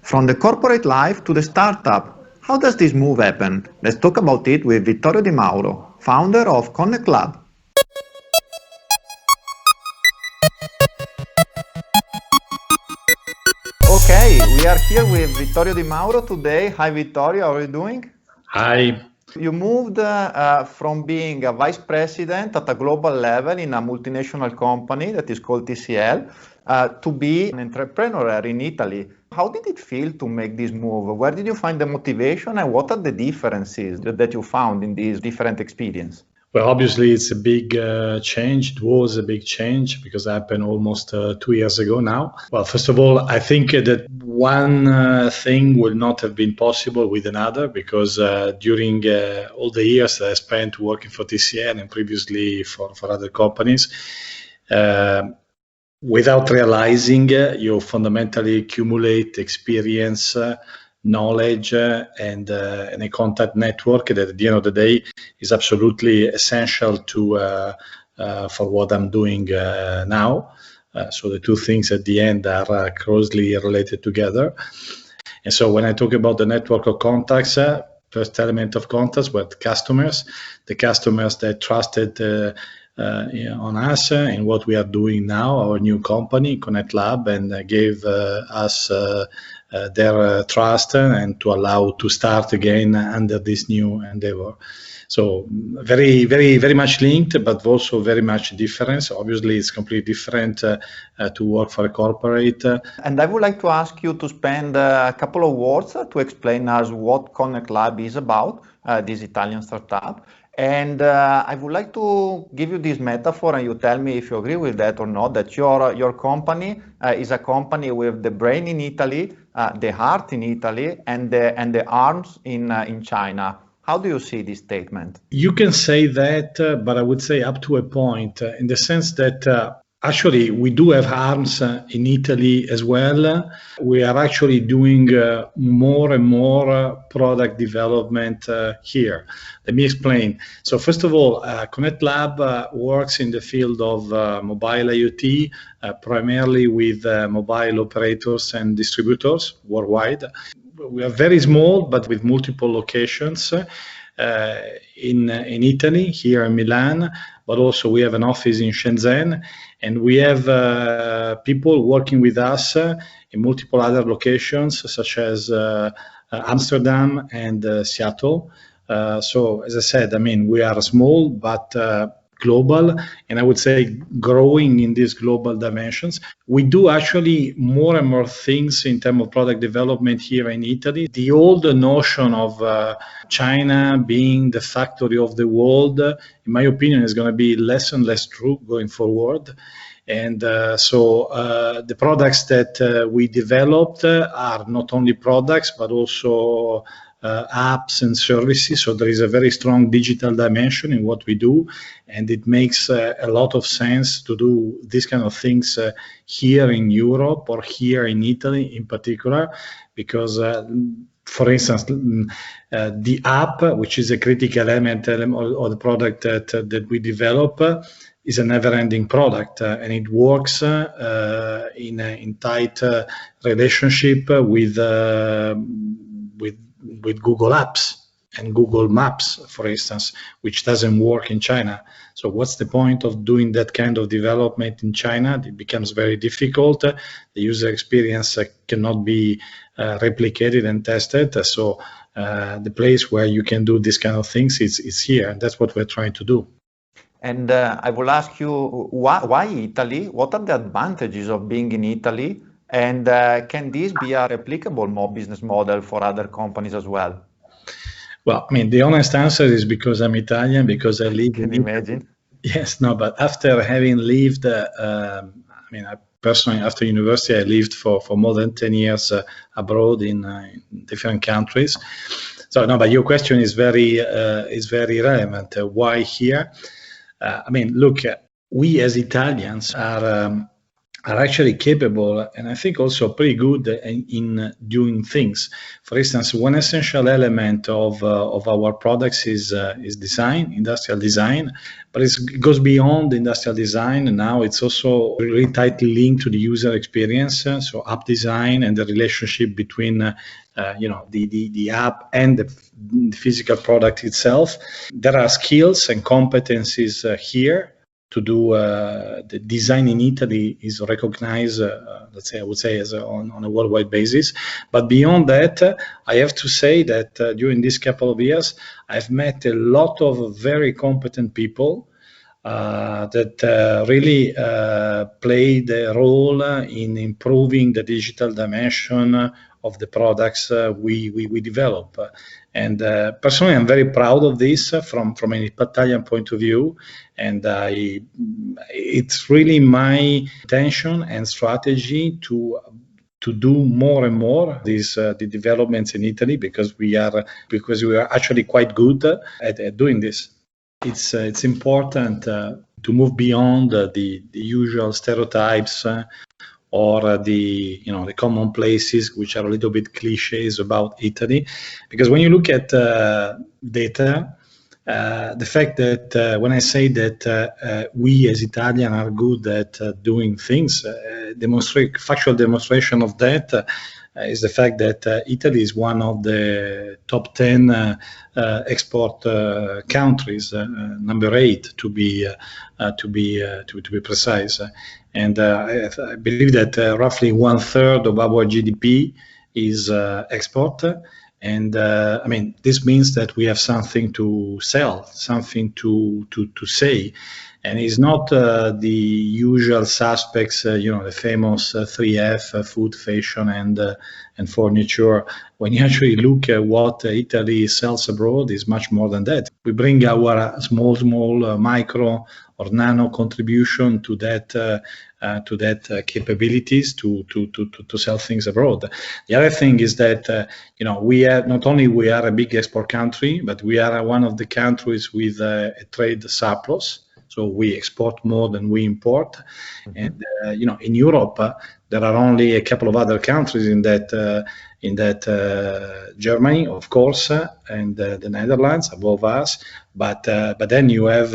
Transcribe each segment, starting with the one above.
From the corporate life to the startup, how does this move happen? Let's talk about it with Vittorio Di Mauro, founder of ConnectLab. Okay, we are here with Vittorio Di Mauro today. Hi Vittorio, how are you doing? Hi. You moved from being a vice president at a global level in a multinational company that is called TCL to be an entrepreneur in Italy. How did it feel to make this move? Where did you find the motivation and what are the differences that you found in these different experiences? Well, obviously, it's a big change. It was a big change because it happened almost 2 years ago now. Well, first of all, I think that one thing would not have been possible with another because during all the years that I spent working for TCL and previously for other companies, without realizing, you fundamentally accumulate experience, knowledge, and a contact network that at the end of the day is absolutely essential to for what I'm doing now. So the two things at the end are closely related together. And so when I talk about the network of contacts, first element of contacts were the customers that trusted on us in what we are doing now, our new company, ConnectLab, and gave us their trust and to allow to start again under this new endeavor. So very, very, very much linked, but also very much different. So obviously, it's completely different to work for a corporate. And I would like to ask you to spend a couple of words to explain us what ConnectLab is about, this Italian startup. And I would like to give you this metaphor, and you tell me if you agree with that or not, that your company is a company with the brain in Italy, the heart in Italy, and the arms in China. How do you see this statement? You can say that, but I would say up to a point, in the sense that actually, we do have arms in Italy as well. We are actually doing more and more product development here. Let me explain. So first of all, ConnectLab works in the field of mobile IoT, primarily with mobile operators and distributors worldwide. We are very small, but with multiple locations in Italy, here in Milan, but also we have an office in Shenzhen, and we have people working with us in multiple other locations, such as Amsterdam and Seattle. So, as I said, I mean, we are small, but global, and I would say growing in these global dimensions. We do actually more and more things in terms of product development here in Italy. The old notion of China being the factory of the world, in my opinion, is going to be less and less true going forward. And so the products that we developed are not only products, but also apps and services. So there is a very strong digital dimension in what we do, and it makes a lot of sense to do these kind of things here in Europe or here in Italy in particular, because for instance, the app, which is a critical element of the product that we develop, is a never-ending product, and it works in tight relationship with Google Apps and Google Maps, for instance, which doesn't work in China. So what's the point of doing that kind of development in China? It becomes very difficult. The user experience cannot be replicated and tested. So the place where you can do this kind of things is here, and that's what we're trying to do. And I will ask you, why Italy? What are the advantages of being in Italy? And can this be a replicable business model for other companies as well? Well, I mean, the honest answer is because I'm Italian, because I live Can you imagine? Yes, no, but after having lived, I mean, personally, after university, I lived for more than 10 years abroad in different countries. So, no, but your question is very relevant. Why here? I mean, look, we as Italians are are actually capable and I think also pretty good in doing things. For instance, one essential element of our products is design, industrial design, but it goes beyond industrial design. And now it's also really tightly linked to the user experience. So app design and the relationship between the app and the physical product itself. There are skills and competencies here to do the design in Italy is recognized, let's say, I would say, as on a worldwide basis. But beyond that, I have to say that during this couple of years, I've met a lot of very competent people that really played a role in improving the digital dimension of the products we develop. And personally, I'm very proud of this from an Italian point of view. And it's really my intention and strategy to do more and more these the developments in Italy because we are actually quite good at doing this. It's important to move beyond the usual stereotypes or the commonplaces, which are a little bit cliches about Italy, because when you look at data, the fact that when I say that we as Italians are good at doing things, factual demonstration of that is the fact that Italy is one of the top 10 export countries, number 8 to be precise. And I believe that roughly 1/3 of our GDP is export. And I mean, this means that we have something to sell, something to say. And it's not the usual suspects, the famous 3F, food, fashion, and furniture. When you actually look at what Italy sells abroad, is much more than that. We bring our small, micro or nano contribution to that capabilities to sell things abroad. The other thing is that we are not only a big export country, but we are one of the countries with a trade surplus. So we export more than we import. And in Europe, there are only a couple of other countries in that Germany, of course, and the Netherlands above us. But then you have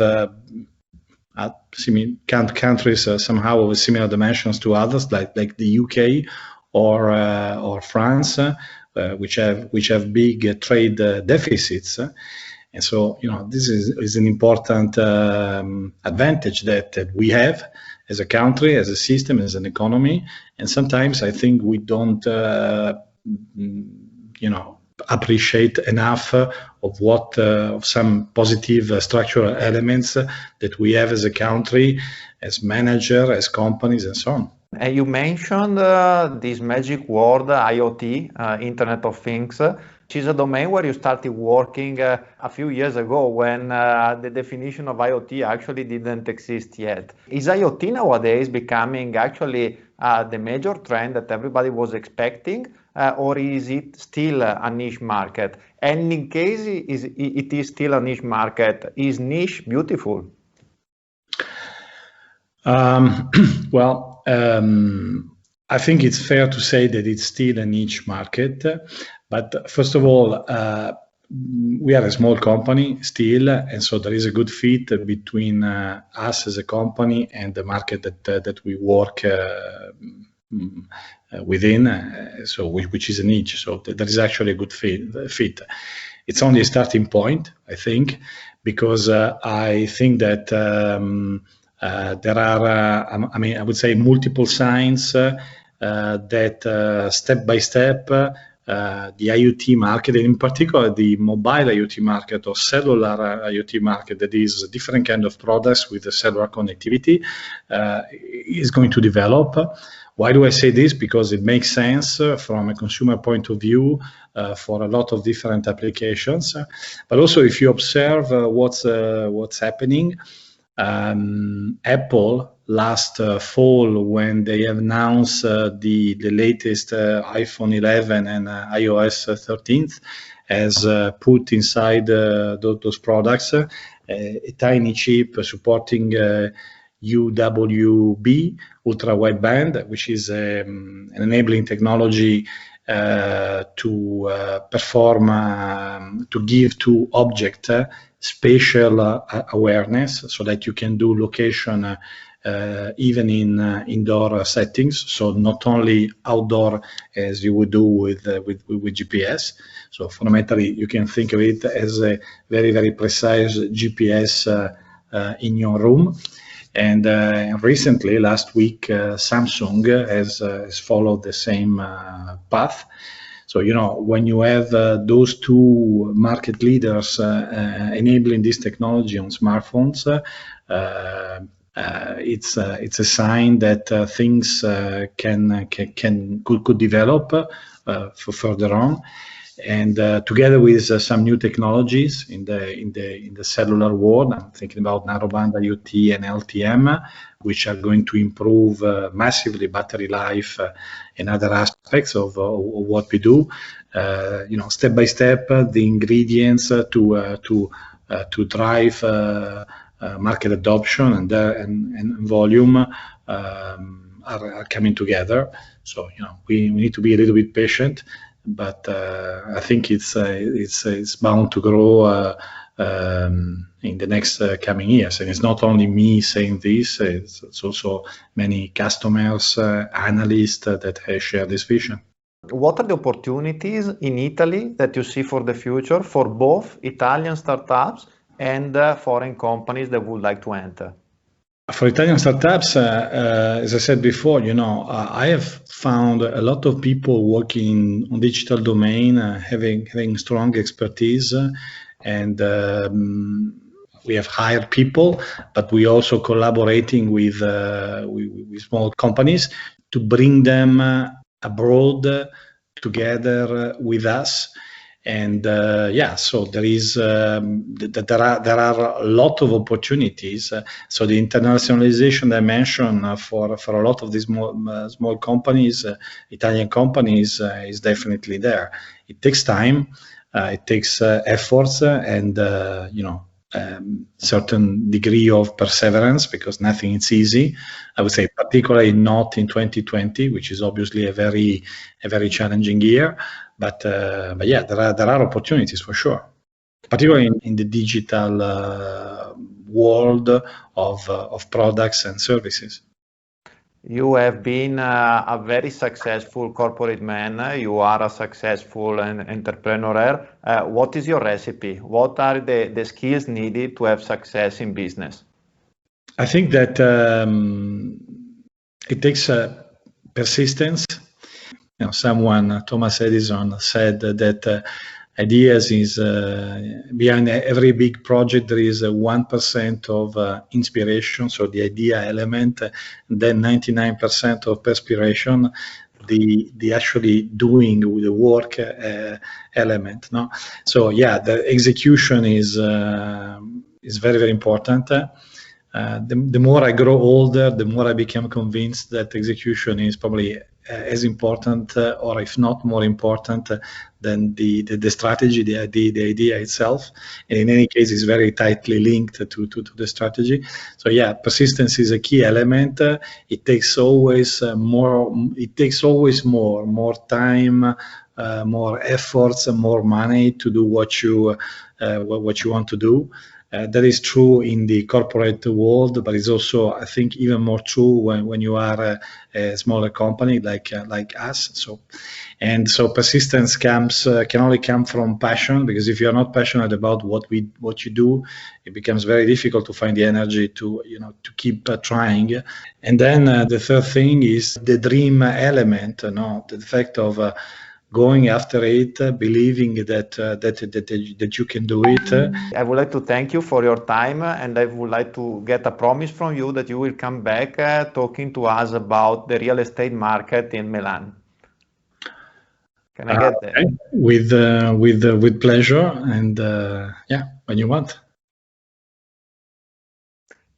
countries somehow of similar dimensions to others, like the UK or France, which have big trade deficits. And so, this is an important advantage that we have as a country, as a system, as an economy. And sometimes I think we don't, appreciate enough of some positive structural elements that we have as a country, as manager, as companies, and so on. And you mentioned this magic word, IoT, Internet of Things, which is a domain where you started working a few years ago when the definition of IoT actually didn't exist yet. Is IoT nowadays becoming actually the major trend that everybody was expecting, or is it still a niche market? And in case it is still a niche market, is niche beautiful? I think it's fair to say that it's still a niche market. But first of all, we are a small company still, and so there is a good fit between us as a company and the market that we work within, which is a niche. So there is actually a good fit. It's only a starting point, I think, because I think that there are, I would say, multiple signs that step by step, the IoT market, and in particular the mobile IoT market or cellular IoT market, that is a different kind of products with a cellular connectivity, is going to develop. Why do I say this? Because it makes sense from a consumer point of view for a lot of different applications. But also, if you observe what's happening, Apple last fall, when they announced the latest iPhone 11 and iOS 13, has put inside those products a tiny chip supporting UWB, ultra wideband, which is an enabling technology to perform, to give to object spatial awareness, so that you can do location even in indoor settings. So not only outdoor as you would do with GPS. So fundamentally, you can think of it as a very, very precise GPS in your room. And recently, last week, Samsung has followed the same path. So, when you have those two market leaders enabling this technology on smartphones, it's a sign that things could develop for further on. And together with some new technologies in the cellular world, I'm thinking about narrowband IoT and LTM, which are going to improve massively battery life and other aspects of what we do. Step by step, the ingredients to drive market adoption and volume are coming together. So we need to be a little bit patient. But I think it's bound to grow in the next coming years. And it's not only me saying this; it's also many customers, analysts that share this vision. What are the opportunities in Italy that you see for the future for both Italian startups and foreign companies that would like to enter? For Italian startups, as I said before, I have found a lot of people working on digital domain, having strong expertise, and we have hired people, but we also collaborating with small companies to bring them abroad together with us. And so there are a lot of opportunities. So the internationalization dimension for a lot of these small companies, Italian companies, is definitely there. It takes time, it takes efforts, and certain degree of perseverance, because nothing is easy. I would say particularly not in 2020, which is obviously a very challenging year. But yeah, there are opportunities for sure, particularly in the digital world of products and services. You have been a very successful corporate man. You are a successful entrepreneur. What is your recipe? What are the skills needed to have success in business? I think that it takes persistence. Thomas Edison said that ideas is behind every big project there is 1% of inspiration, so the idea element, and then 99% of perspiration, the actually doing the work element. No, so yeah, the execution is very, very important. The more I grow older, the more I become convinced that execution is probably as important, or if not more important, than the strategy, the idea itself. And in any case, it's very tightly linked to the strategy. So yeah, persistence is a key element. It takes always more. It takes always more time, more efforts, and more money to do what you want to do. That is true in the corporate world, but it's also, I think, even more true when you are a smaller company like us. So persistence can only come from passion, because if you are not passionate about what you do, it becomes very difficult to find the energy to keep trying. And then the third thing is the dream element. The fact of going after it, believing that you can do it. I would like to thank you for your time, and I would like to get a promise from you that you will come back talking to us about the real estate market in Milan. Can I get that? Okay. With pleasure, and yeah, when you want.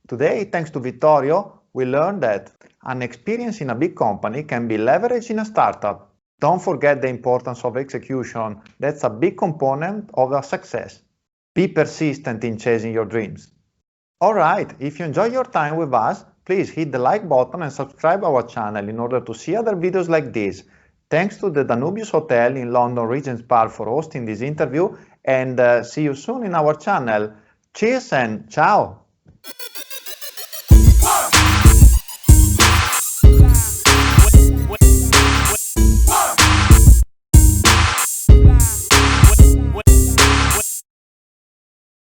Today, thanks to Vittorio, we learned that an experience in a big company can be leveraged in a startup. Don't forget the importance of execution. That's a big component of our success. Be persistent in chasing your dreams. All right, if you enjoy your time with us, please hit the like button and subscribe our channel in order to see other videos like this. Thanks to the Danubius Hotel in London Regent's Park for hosting this interview, and see you soon in our channel. Cheers and ciao!